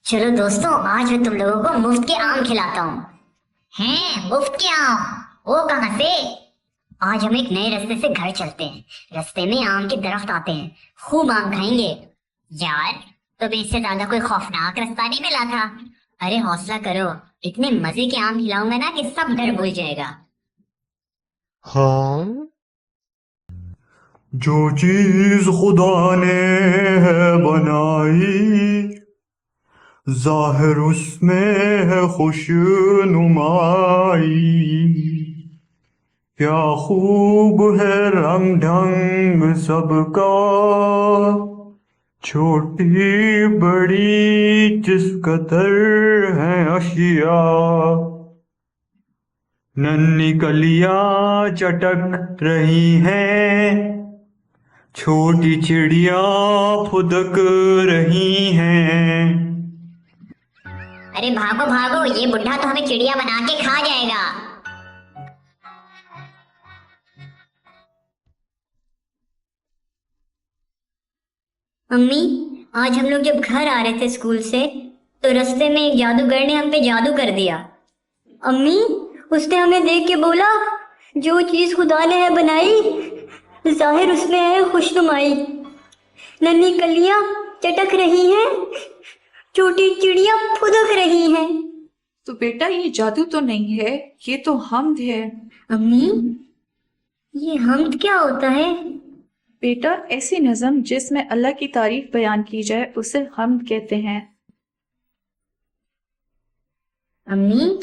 चलो दोस्तों, आज मैं तुम लोगों को मुफ्त के आम खिलाता हूँ। हैं, मुफ्त के आम? वो कहाँ से? आज हम एक नए रास्ते से घर चलते हैं। रास्ते में आम के दरख्त आते हैं, खूब आम खाएंगे। यार, तुम्हें इससे ज्यादा कोई खौफनाक रास्ता नहीं मिला था? अरे हौसला करो, इतने मजे के आम खिलाऊंगा ना कि सब डर भूल जाएगा। हाँ, जो चीज खुदा ने है बनाई, जाहिर उसमें है खुशनुमाई। क्या खूब है रंग ढंग सबका, छोटी बड़ी जिस कदर है अशिया। नन्ही कलियां चटक रही हैं, छोटी चिड़िया फुदक रही हैं। अरे भागो भागो, ये बुढ़ा तो हमें चिड़िया बना के खा जाएगा। अम्मी, आज हम लोग जब घर आ रहे थे स्कूल से, तो रास्ते में एक जादूगर ने हम पे जादू कर दिया। अम्मी, उसने हमें देख के बोला, जो चीज खुदा ने है बनाई, जाहिर उसमें है खुशनुमाई। नन्ही कलियां चटक रही हैं, छोटी चिड़िया फुदक रही हैं। तो बेटा ये जादू तो नहीं है, ये तो हमद है। अम्मी, ये हमद क्या होता है? बेटा ऐसी नज़म जिसमें अल्लाह की तारीफ बयान की जाए उसे हमद कहते हैं। अम्मी,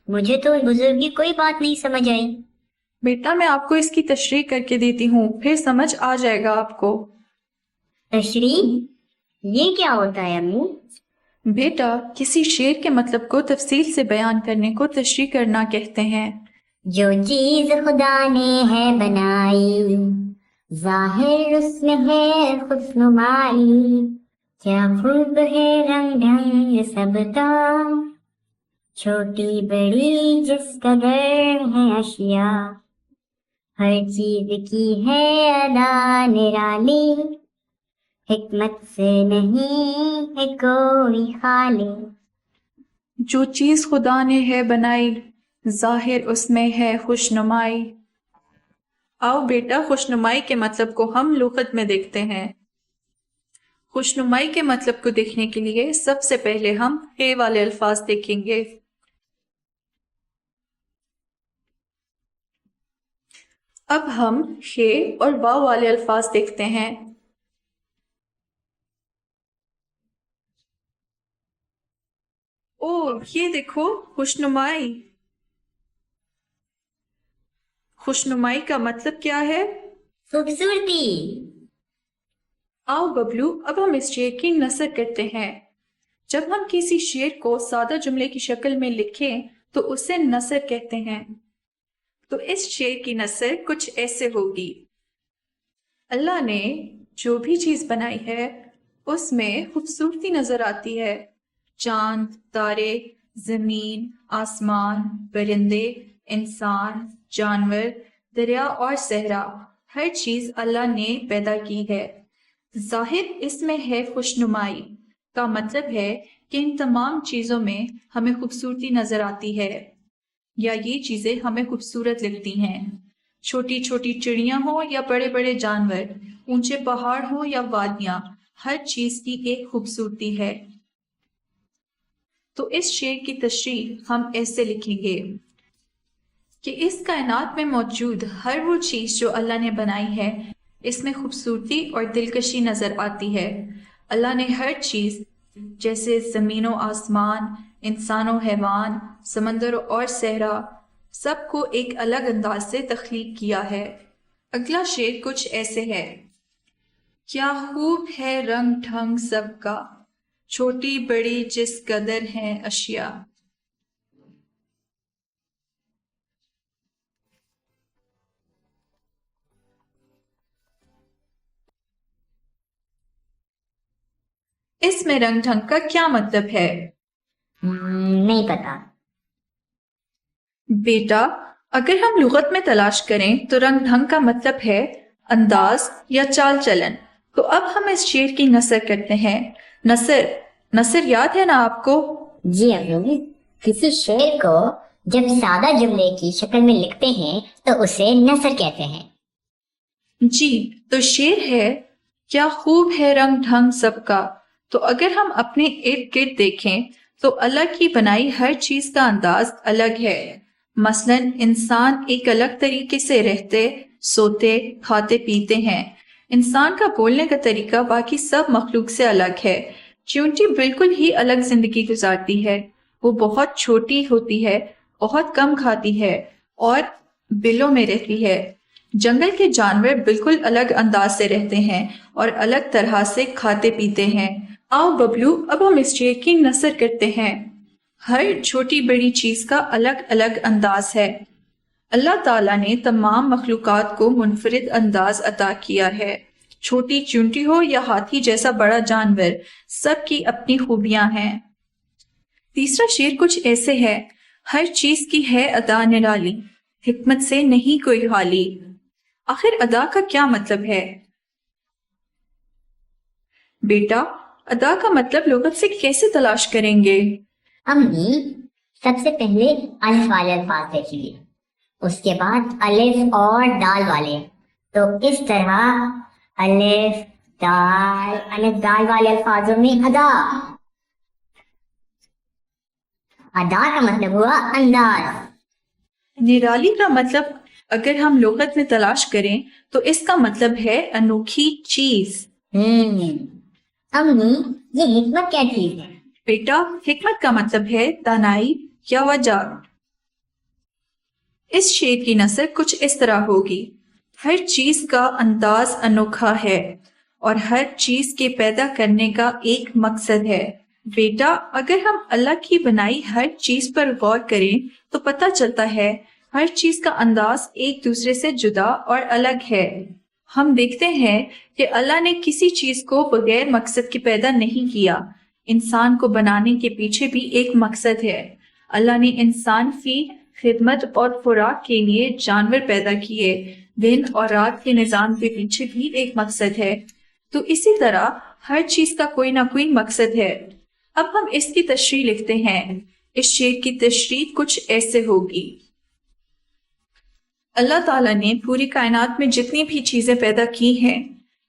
मुझे तो बुजुर्ग की कोई बात नहीं समझ आई। बेटा मैं आपको इसकी तशरीह करके देती हूँ, फिर समझ आ जाएगा आपको। तशरीह? ये क्या होता है अम्मी? बेटा किसी शेर के मतलब को तफसील से बयान करने को तशरीह करना कहते हैं। जो चीज खुदा ने है बनाई, जाहिर उसमें है खुशनुमाई। क्या खूब है रंग ढंग सबका, छोटी बड़ी जिस कदर है अशिया। हर चीज की है अदा निराली, हिकमत से नहीं है कोई खाली। जो चीज़ खुदा ने है बनाई, जाहिर उसमें है खुशनुमाई। आओ बेटा खुशनुमाई के मतलब को हम लुग़त में देखते हैं। खुशनुमाई के मतलब को देखने के लिए सबसे पहले हम हे वाले अल्फाज देखेंगे। अब हम हे और वाव वाले अल्फाज देखते हैं। ओ ये देखो, खुशनुमाई। खुशनुमाई का मतलब क्या है? खूबसूरती। आओ बबलू, अब हम इस शेर की नसर करते हैं। जब हम किसी शेर को सादा जुमले की शक्ल में लिखें तो उसे नसर कहते हैं। तो इस शेर की नसर कुछ ऐसे होगी। अल्लाह ने जो भी चीज बनाई है उसमें खूबसूरती नजर आती है। चांद, तारे, जमीन, आसमान, परिंदे, इंसान, जानवर, दरिया और सहरा, हर चीज अल्लाह ने पैदा की है। जाहिर इसमें है खुशनुमाई का मतलब है कि इन तमाम चीजों में हमें खूबसूरती नजर आती है या ये चीजें हमें खूबसूरत लगती हैं। छोटी छोटी चिड़ियां हो या बड़े बड़े जानवर, ऊंचे पहाड़ हो या वादियां, हर चीज की एक खूबसूरती है। तो इस शेर की तशरीह हम ऐसे लिखेंगे कि इस कायनात में मौजूद हर वो चीज जो अल्लाह ने बनाई है, इसमें खूबसूरती और दिलकशी नजर आती है। अल्लाह ने हर चीज जैसे जमीन व आसमान, इंसान व हैवान, समंदर और सहरा, सबको एक अलग अंदाज से तख्लीक किया है। अगला शेर कुछ ऐसे है। क्या खूब है रंग ढंग सबका, छोटी बड़ी जिस कदर है अशिया। इसमें रंग ढंग का क्या मतलब है? नहीं पता। बेटा अगर हम लुगत में तलाश करें तो रंग ढंग का मतलब है अंदाज या चाल चलन। तो अब हम इस शेर की नसर करते हैं। नसर नसर याद है ना आपको? जी अम्मी, किसी शेर को जब सादा जुमले की शक्ल में लिखते हैं तो उसे नसर कहते हैं। जी, तो शेर है, क्या खूब है रंग ढंग सबका। तो अगर हम अपने इर्द गिर्द देखें तो अल्लाह की बनाई हर चीज का अंदाज अलग है। मसलन इंसान एक अलग तरीके से रहते, सोते, खाते पीते हैं। इंसान का बोलने का तरीका बाकी सब मखलूक से अलग है। चींटी बिल्कुल ही अलग जिंदगी गुजारती है। वो बहुत छोटी होती है, बहुत कम खाती है और बिलों में रहती है। जंगल के जानवर बिल्कुल अलग अंदाज से रहते हैं और अलग तरह से खाते पीते हैं। आओ बबलू, अब हम इस शेर की नसर करते हैं। हर छोटी बड़ी चीज का अलग अलग अंदाज है। अल्लाह ताला ने तमाम मखलूकात को मुनफरिद अंदाज अता किया है। छोटी चींटी हो या हाथी जैसा बड़ा जानवर, सबकी अपनी खूबियां हैं। तीसरा शेर कुछ ऐसे है, हर चीज की है अदा निराली, हिकमत से नहीं कोई हाली। आखिर अदा का क्या मतलब है? बेटा, अदा का मतलब लुगत से कैसे तलाश करेंगे? अम्मी, सबसे पहले अलिफ वाले अल्फाज देखिए, उसके बाद अलिफ और दाल वाले। तो इस तरह अलिफ दाल वाले अल्फाजों में अदा। अदा का मतलब हुआ अंदाज। निराली का मतलब अगर हम लुगत में तलाश करें तो इसका मतलब है अनोखी चीज। अम्मी, ये हिकमत क्या चीज है? बेटा, हिकमत का मतलब है दानाई या वजह। इस शेर की नसर कुछ इस तरह होगी, हर चीज का अंदाज अनोखा है और हर चीज के पैदा करने का एक मकसद है। बेटा, अगर हम अल्लाह की बनाई हर चीज पर गौर करें तो पता चलता है हर चीज का अंदाज एक दूसरे से जुदा और अलग है। हम देखते हैं कि अल्लाह ने किसी चीज को बगैर मकसद के पैदा नहीं किया। इंसान को बनाने के पीछे भी एक मकसद है। अल्लाह ने इंसान की खिदमत और खुराक के लिए जानवर पैदा किए। दिन और रात के निजाम के पीछे भी एक मकसद है। तो इसी तरह हर चीज का कोई ना कोई मकसद है। अब हम इसकी तशरीह लिखते हैं। इस शेर की तशरीह कुछ ऐसे होगी, अल्लाह ताला ने पूरी कायनात में जितनी भी चीजें पैदा की हैं,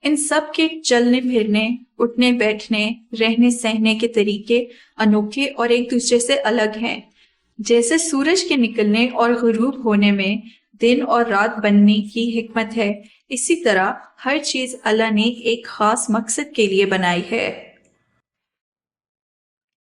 इन सब के चलने फिरने, उठने बैठने, रहने सहने के तरीके अनोखे और एक दूसरे से अलग हैं। जैसे सूरज के निकलने और गुरूब होने में दिन और रात बनने की हिकमत है, इसी तरह हर चीज अल्लाह ने एक खास मकसद के लिए बनाई है।